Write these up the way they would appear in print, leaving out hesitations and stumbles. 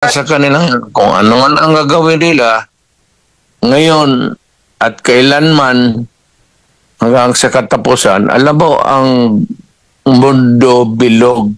sa kanila kung ano man ang gagawin nila ngayon at kailanman hanggang sa katapusan. Alam mo, ang mundo bilog.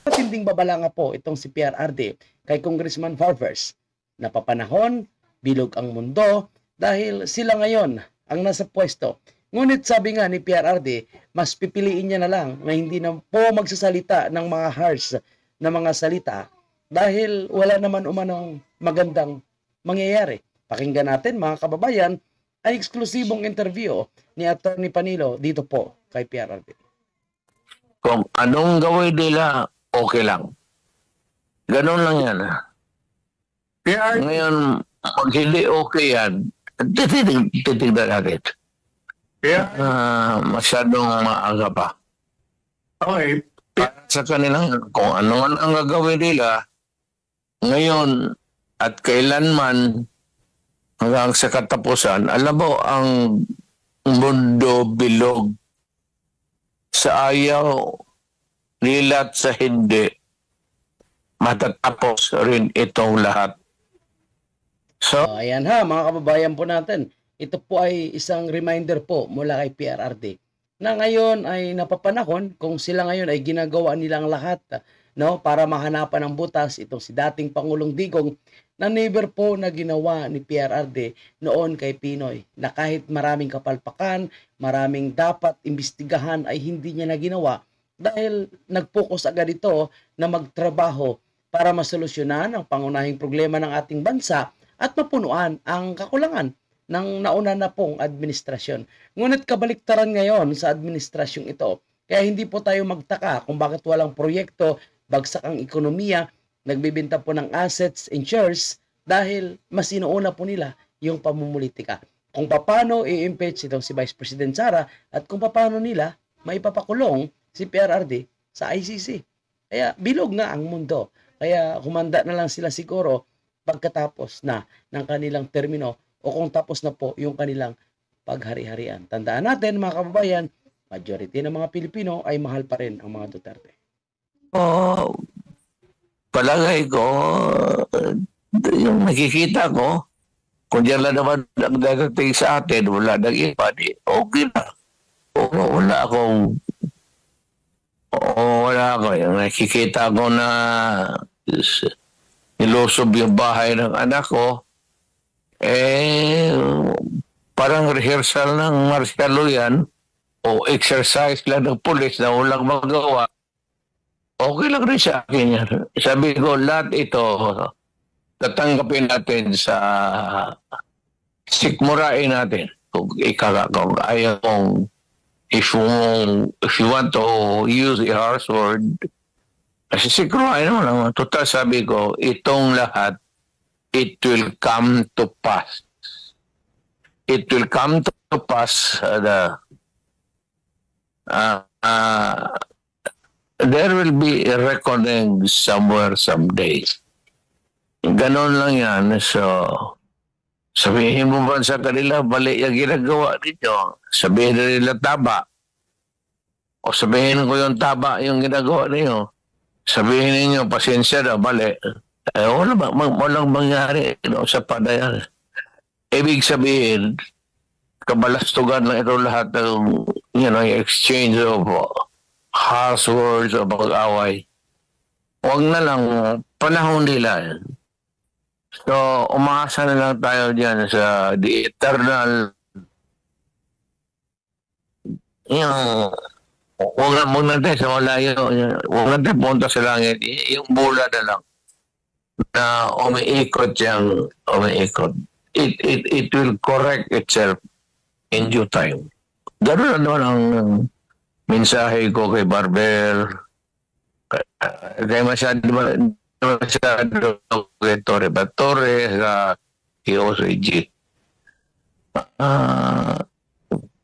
Matinding babala nga po itong si PRRD kay Congressman Farvers. Napapanahon, bilog ang mundo dahil sila ngayon ang nasa pwesto. Ngunit sabi nga ni PRRD, mas pipiliin niya na lang na hindi na po magsasalita ng mga harsh na mga salita dahil wala naman umanong magandang mangyayari. Pakinggan natin mga kababayan ay eksklusibong interview ni Atty. Panilo dito po kay PRRD. Kung anong gawin nila, okay lang. Ganun lang yan. Ngayon, pag hindi okay yan, titignan natin. Masyadong maaga pa. Okay. Sa kanila, kung ano man ang gagawin nila, ngayon at kailanman hanggang sa katapusan, alam mo, ang mundo bilog sa ayaw nila at sa hindi, matatapos rin itong lahat. So, Ayan ha, mga kababayan po natin. Ito po ay isang reminder po mula kay PRRD na ngayon ay napapanahon kung sila ngayon ay ginagawa nilang lahat no, para mahanapan ng butas itong si dating Pangulong Digong na never po na ginawa ni PRRD noon kay Pinoy na kahit maraming kapalpakan, maraming dapat imbestigahan ay hindi niya na ginawa dahil nag-focus agad ito na magtrabaho para masolusyonan ang pangunahing problema ng ating bansa at mapunuan ang kakulangan ng nauna na pong administrasyon. Ngunit kabaliktaran ngayon sa administrasyong ito, kaya hindi po tayo magtaka kung bakit walang proyekto, bagsak ang ekonomiya, nagbibenta po ng assets and shares dahil mas inuuna po nila yung pamumulitika. Kung paano i-impeach itong si Vice President Sara at kung paano nila maipapakulong si PRRD sa ICC. Kaya bilog nga ang mundo. Kaya humanda na lang sila siguro pagkatapos na ng kanilang termino o kung tapos na po yung kanilang paghari-harian. Tandaan natin mga kababayan, majority ng mga Pilipino ay mahal pa rin ang mga Duterte. palagay ko, yung nakikita ko, kung diyan lang naman ang dadating sa atin, wala nang iba, di okay na. Wala ako. Yung nakikita ko na nilusob yung bahay ng anak ko, parang rehearsal ng martial law yan o exercise lang ng pulis na walang magawa. Okay lang rin sa akin yan. Sabi ko, lahat ito tatanggapin natin sa sikmurain natin. Kung ayaw kong if you want to use a harsh word, kasi sikmurain naman lang. Total sabi ko, itong lahat, it will come to pass. It will come to pass. There will be a reckoning somewhere someday. Ganon lang yan. So, sabihin mo ba sa kanila, bali yung ginagawa ninyo. Sabihin na nila taba. O sabihin ko yung taba yung ginagawa ninyo. Sabihin ninyo, pasensya na, bali. Walang mangyari sa panayan. Ibig sabihin, kabalastugan lang ito lahat ng exchange of harsh words o pag-away. Huwag na lang, panahon nila. So, umaasa na lang tayo dyan sa the eternal huwag natin sa malayo, huwag natin punta sa langit, yung bula na lang na umiikot. It will correct itself in due time. Ganoon na naman ang mensahe ko kay Barber, kay masyado kay Torre, sa KOCG.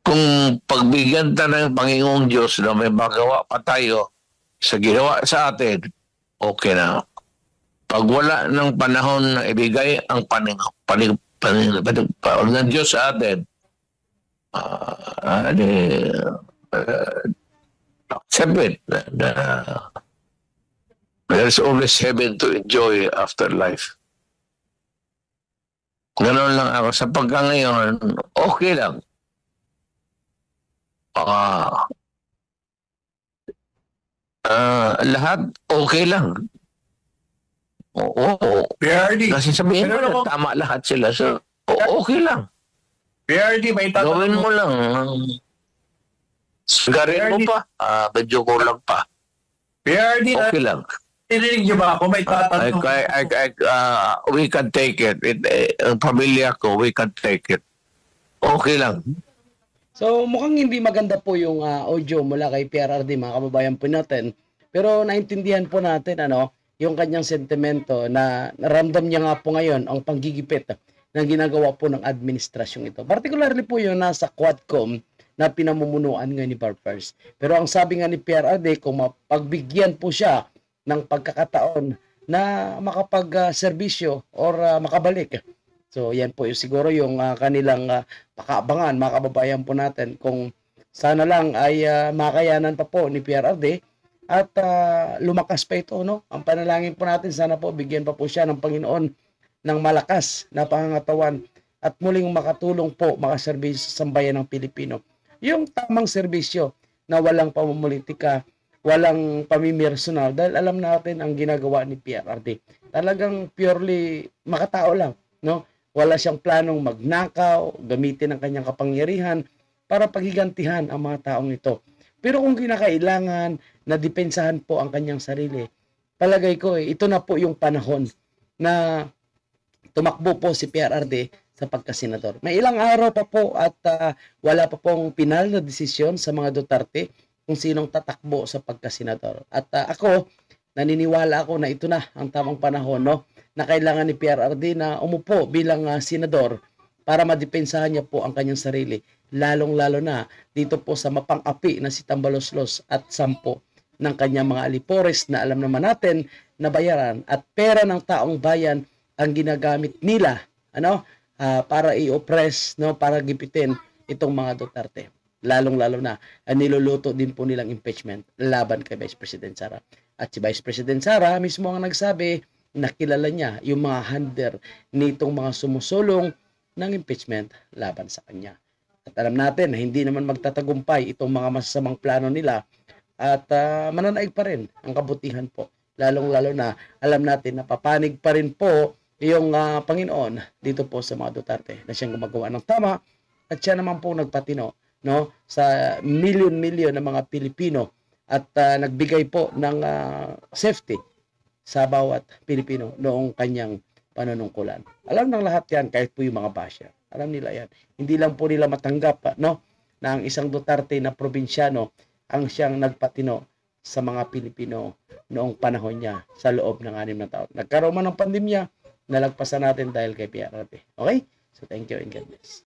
Kung pagbigyan tayo ng Panginoong Diyos na may magawa pa tayo sa ginawa sa atin, okay na. Pag wala ng panahon na ibigay ang ng Diyos sa atin, accept it. There's always heaven to enjoy after life. Ganon lang ako. Sa pagka ngayon, okay lang. Lahat okay lang. Oo. PRD, Kasi sabihin mo Pero na tama lahat sila. So, okay lang. PRD, may Gawin tatanong mo lang. Sagarin mo pa. Medyo kulang pa. PRD, Okay lang. narinig niyo ba ako? May tatanong. We can take it. Ang pamilya ko, we can take it. Okay lang. So mukhang hindi maganda po yung audio mula kay PRRD, mga kababayan po natin. Pero naintindihan po natin yung kanyang sentimento na naramdam niya nga po ngayon ang panggigipit na ginagawa po ng administrasyong ito. Particularly po yung nasa Quadcom na pinamumunuan ngayon ni Barbers. Pero ang sabi nga ni PRRD, kung mapagbigyan po siya ng pagkakataon na makapag-serbisyo or makabalik. So yan po yung siguro yung kanilang pakaabangan, mga kababayan po natin, kung sana lang ay makayanan pa po ni PRRD at lumakas pa ito. Ang panalangin po natin, sana po bigyan pa po siya ng Panginoon ng malakas na pangangatawan at muling makatulong po, makaserbisyo sa sambayan ng Pilipino. Yung tamang serbisyo na walang pamumulitika, walang pamimersonal, dahil alam natin ang ginagawa ni PRRD. Talagang purely makatao lang, Wala siyang planong magnakaw, gamitin ang kanyang kapangyarihan para paghigantihan ang mga taong ito. Pero kung kinakailangan na depensahan po ang kanyang sarili, palagay ko ito na po yung panahon na tumakbo po si PRRD sa pagkasenador. May ilang araw pa po at wala pa pong pinal na desisyon sa mga Duterte kung sinong tatakbo sa pagkasenador. At ako, naniniwala ako na ito na ang tamang panahon, na kailangan ni PRRD na umupo bilang senador para madepensahan niya po ang kanyang sarili. Lalong-lalo na dito po sa mapang-api na si Tambaloslos at 10 ng kanyang mga alipores na alam naman natin na bayaran at pera ng taong bayan ang ginagamit nila para i-oppress, para gipitin itong mga Duterte. Lalong-lalo na niluluto din po nilang impeachment laban kay Vice President Sara. At si Vice President Sara mismo ang nagsabi na kilala niya yung mga hander nitong mga sumusulong ng impeachment laban sa kanya. At alam natin na hindi naman magtatagumpay itong mga masasamang plano nila at mananaig pa rin ang kabutihan po. Lalong-lalo na alam natin na papanig pa rin po yung Panginoon dito po sa mga Duterte na siyang gumagawa ng tama at siya naman po nagpatino sa milyon-milyon ng mga Pilipino at nagbigay po ng safety sa bawat Pilipino noong kanyang panunungkulan. Alam ng lahat yan, kahit po yung mga basher. Alam nila yan. Hindi lang po nila matanggap na ang isang Duterte na probinsyano ang siyang nagpatino sa mga Pilipino noong panahon niya sa loob ng 6 na taon. Nagkaroon man ng pandemya, nalagpasan natin dahil kay PRRD. Okay? So thank you and God bless.